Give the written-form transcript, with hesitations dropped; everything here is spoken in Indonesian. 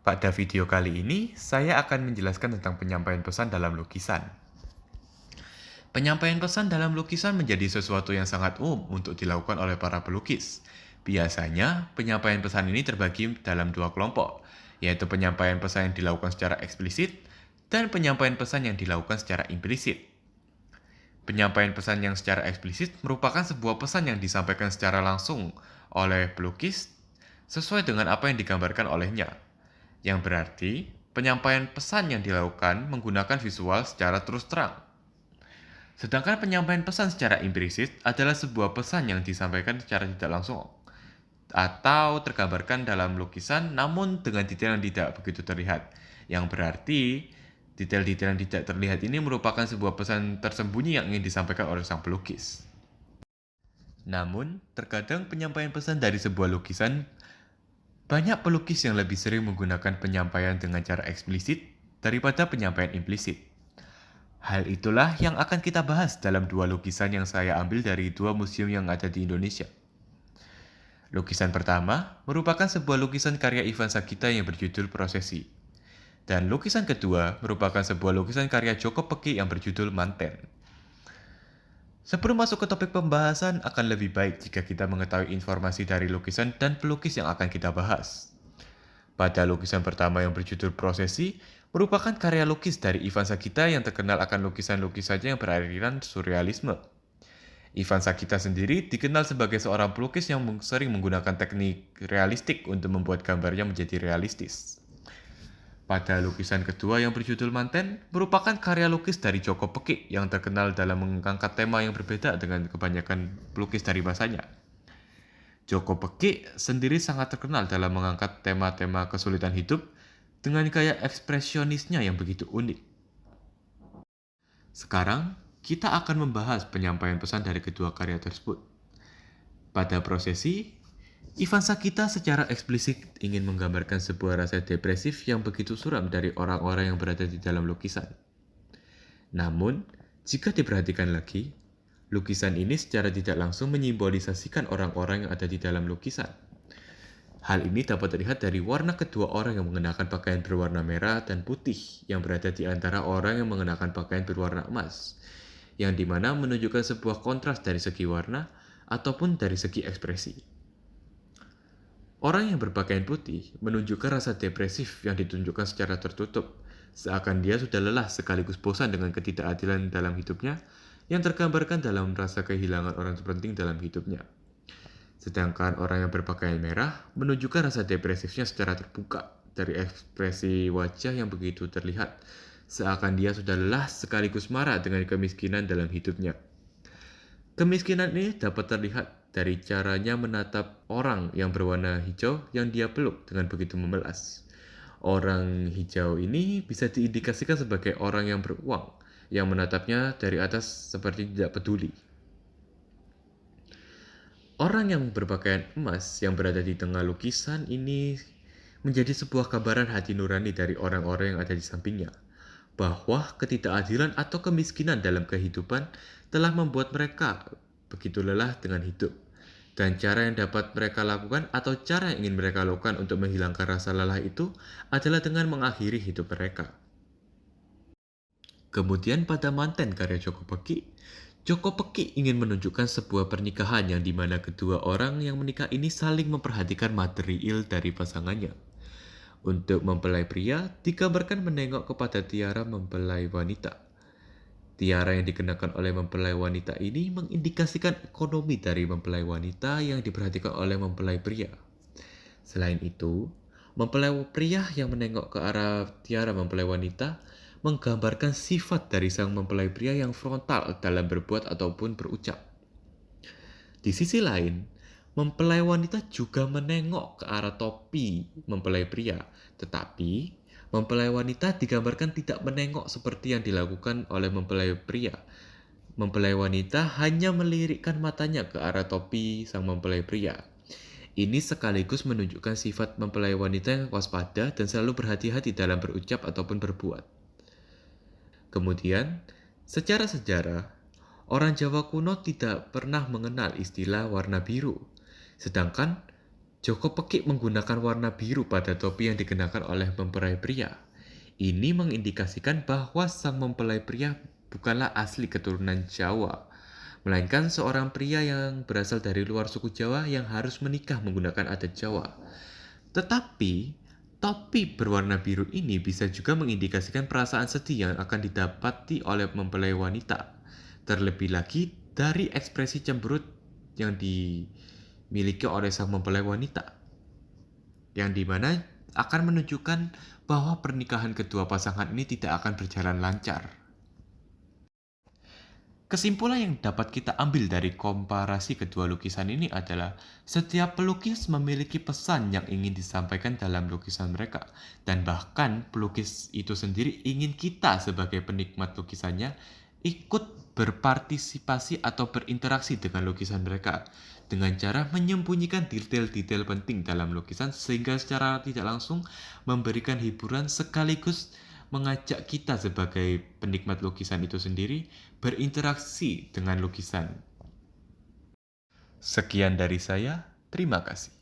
Pada video kali ini, saya akan menjelaskan tentang penyampaian pesan dalam lukisan. Penyampaian pesan dalam lukisan menjadi sesuatu yang sangat umum untuk dilakukan oleh para pelukis. Biasanya, penyampaian pesan ini terbagi dalam dua kelompok, yaitu penyampaian pesan yang dilakukan secara eksplisit dan penyampaian pesan yang dilakukan secara implisit. Penyampaian pesan yang secara eksplisit merupakan sebuah pesan yang disampaikan secara langsung oleh pelukis sesuai dengan apa yang digambarkan olehnya, yang berarti penyampaian pesan yang dilakukan menggunakan visual secara terus terang. Sedangkan penyampaian pesan secara implisit adalah sebuah pesan yang disampaikan secara tidak langsung atau tergambarkan dalam lukisan namun dengan detail yang tidak begitu terlihat, yang berarti detail-detail yang tidak terlihat ini merupakan sebuah pesan tersembunyi yang ingin disampaikan oleh sang pelukis. Namun, terkadang penyampaian pesan dari sebuah lukisan, banyak pelukis yang lebih sering menggunakan penyampaian dengan cara eksplisit daripada penyampaian implisit. Hal itulah yang akan kita bahas dalam dua lukisan yang saya ambil dari dua museum yang ada di Indonesia. Lukisan pertama merupakan sebuah lukisan karya Ivan Sagita yang berjudul Prosesi. Dan lukisan kedua merupakan sebuah lukisan karya Joko Peki yang berjudul Manten. Sebelum masuk ke topik pembahasan, akan lebih baik jika kita mengetahui informasi dari lukisan dan pelukis yang akan kita bahas. Pada lukisan pertama yang berjudul Prosesi, merupakan karya lukis dari Ivan Sagita yang terkenal akan lukisan-lukisannya yang beraliran surrealisme. Ivan Sagita sendiri dikenal sebagai seorang pelukis yang sering menggunakan teknik realistik untuk membuat gambarnya menjadi realistis. Pada lukisan kedua yang berjudul Manten, merupakan karya lukis dari Joko Peki yang terkenal dalam mengangkat tema yang berbeda dengan kebanyakan pelukis dari masanya. Joko Peki sendiri sangat terkenal dalam mengangkat tema-tema kesulitan hidup dengan gaya ekspresionisnya yang begitu unik. Sekarang, kita akan membahas penyampaian pesan dari kedua karya tersebut. Pada Prosesi, Ivan Sagita secara eksplisit ingin menggambarkan sebuah rasa depresif yang begitu suram dari orang-orang yang berada di dalam lukisan. Namun, jika diperhatikan lagi, lukisan ini secara tidak langsung menyimbolisasikan orang-orang yang ada di dalam lukisan. Hal ini dapat terlihat dari warna kedua orang yang mengenakan pakaian berwarna merah dan putih yang berada di antara orang yang mengenakan pakaian berwarna emas, yang dimana menunjukkan sebuah kontras dari segi warna ataupun dari segi ekspresi. Orang yang berpakaian putih menunjukkan rasa depresif yang ditunjukkan secara tertutup, seakan dia sudah lelah sekaligus bosan dengan ketidakadilan dalam hidupnya yang tergambarkan dalam rasa kehilangan orang terpenting dalam hidupnya. Sedangkan orang yang berpakaian merah menunjukkan rasa depresifnya secara terbuka dari ekspresi wajah yang begitu terlihat, seakan dia sudah lelah sekaligus marah dengan kemiskinan dalam hidupnya. Kemiskinan ini dapat terlihat dari caranya menatap orang yang berwarna hijau yang dia peluk dengan begitu memelas. Orang hijau ini bisa diindikasikan sebagai orang yang beruang, yang menatapnya dari atas seperti tidak peduli. Orang yang berpakaian emas yang berada di tengah lukisan ini menjadi sebuah gambaran hati nurani dari orang-orang yang ada di sampingnya, bahwa ketidakadilan atau kemiskinan dalam kehidupan telah membuat mereka begitu lelah dengan hidup. Dan cara yang dapat mereka lakukan atau cara yang ingin mereka lakukan untuk menghilangkan rasa lelah itu adalah dengan mengakhiri hidup mereka. Kemudian pada Manten karya Joko Peki ingin menunjukkan sebuah pernikahan yang dimana kedua orang yang menikah ini saling memperhatikan material dari pasangannya. Untuk mempelai pria, digambarkan menengok kepada tiara mempelai wanita. Tiara yang dikenakan oleh mempelai wanita ini mengindikasikan ekonomi dari mempelai wanita yang diperhatikan oleh mempelai pria. Selain itu, mempelai pria yang menengok ke arah tiara mempelai wanita menggambarkan sifat dari sang mempelai pria yang frontal dalam berbuat ataupun berucap. Di sisi lain, mempelai wanita juga menengok ke arah topi mempelai pria, tetapi mempelai wanita digambarkan tidak menengok seperti yang dilakukan oleh mempelai pria. Mempelai wanita hanya melirikkan matanya ke arah topi sang mempelai pria. Ini sekaligus menunjukkan sifat mempelai wanita yang waspada dan selalu berhati-hati dalam berucap ataupun berbuat. Kemudian, secara sejarah, orang Jawa kuno tidak pernah mengenal istilah warna biru. Sedangkan Joko Pekik menggunakan warna biru pada topi yang dikenakan oleh mempelai pria. Ini mengindikasikan bahwa sang mempelai pria bukanlah asli keturunan Jawa, melainkan seorang pria yang berasal dari luar suku Jawa yang harus menikah menggunakan adat Jawa. Tetapi, topi berwarna biru ini bisa juga mengindikasikan perasaan sedih yang akan didapati oleh mempelai wanita. Terlebih lagi dari ekspresi cemberut yang dimiliki oleh sang mempelai wanita, yang dimana akan menunjukkan bahwa pernikahan kedua pasangan ini tidak akan berjalan lancar. Kesimpulan yang dapat kita ambil dari komparasi kedua lukisan ini adalah setiap pelukis memiliki pesan yang ingin disampaikan dalam lukisan mereka, dan bahkan pelukis itu sendiri ingin kita sebagai penikmat lukisannya ikut berpartisipasi atau berinteraksi dengan lukisan mereka dengan cara menyembunyikan detail-detail penting dalam lukisan sehingga secara tidak langsung memberikan hiburan sekaligus mengajak kita sebagai penikmat lukisan itu sendiri berinteraksi dengan lukisan. Sekian dari saya, terima kasih.